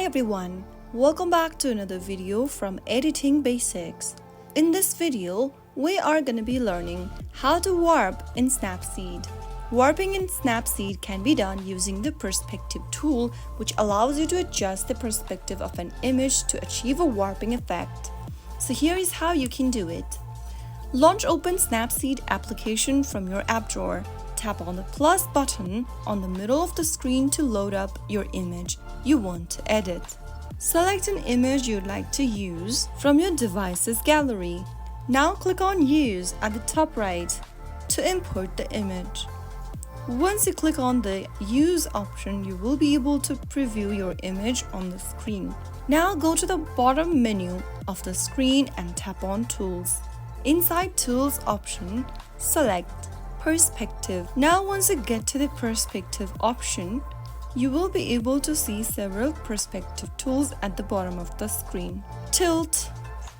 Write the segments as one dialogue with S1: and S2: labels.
S1: everyone, welcome back to another video from Editing Basics. In this video, we are going to be learning how to warp in Snapseed. Warping in Snapseed can be done using the perspective tool, which allows you to adjust the perspective of an image to achieve a warping effect. So here is how you can do it. Launch open Snapseed application from your app drawer. Tap on the plus button on the middle of the screen to load up your image you want to edit. Select an image you'd like to use from your device's gallery. Now click on Use at the top right to import the image. Once you click on the Use option, you will be able to preview your image on the screen. Now go to the bottom menu of the screen and tap on Tools. Inside Tools option, select Perspective. Now once you get to the Perspective option, you will be able to see several perspective tools at the bottom of the screen. Tilt,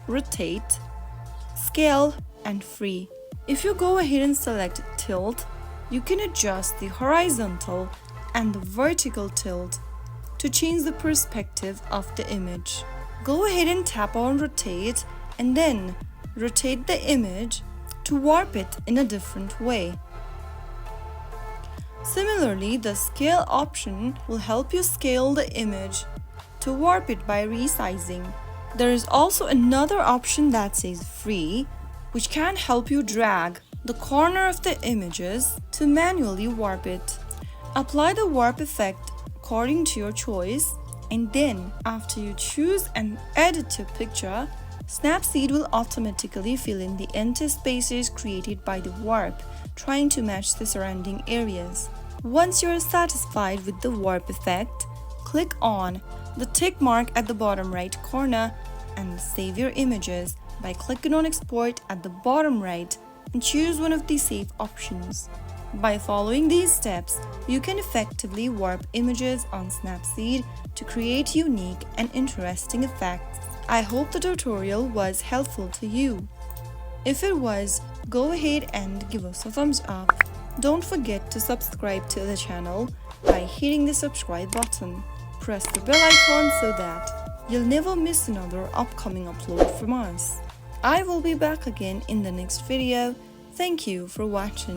S1: Rotate, Scale, and Free. If you go ahead and select Tilt, you can adjust the horizontal and the vertical tilt to change the perspective of the image. Go ahead and tap on Rotate and then rotate the image to warp it in a different way. Similarly, the Scale option will help you scale the image to warp it by resizing. There is also another option that says Free, which can help you drag the corner of the images to manually warp it. Apply the warp effect according to your choice, and then after you choose and edit your picture, Snapseed will automatically fill in the empty spaces created by the warp, trying to match the surrounding areas. Once you are satisfied with the warp effect, click on the tick mark at the bottom right corner and save your images by clicking on Export at the bottom right and choose one of the save options. By following these steps, you can effectively warp images on Snapseed to create unique and interesting effects. I hope the tutorial was helpful to you. If it was, go ahead and give us a thumbs up. Don't forget to subscribe to the channel by hitting the subscribe button. Press the bell icon so that you'll never miss another upcoming upload from us. I will be back again in the next video. Thank you for watching.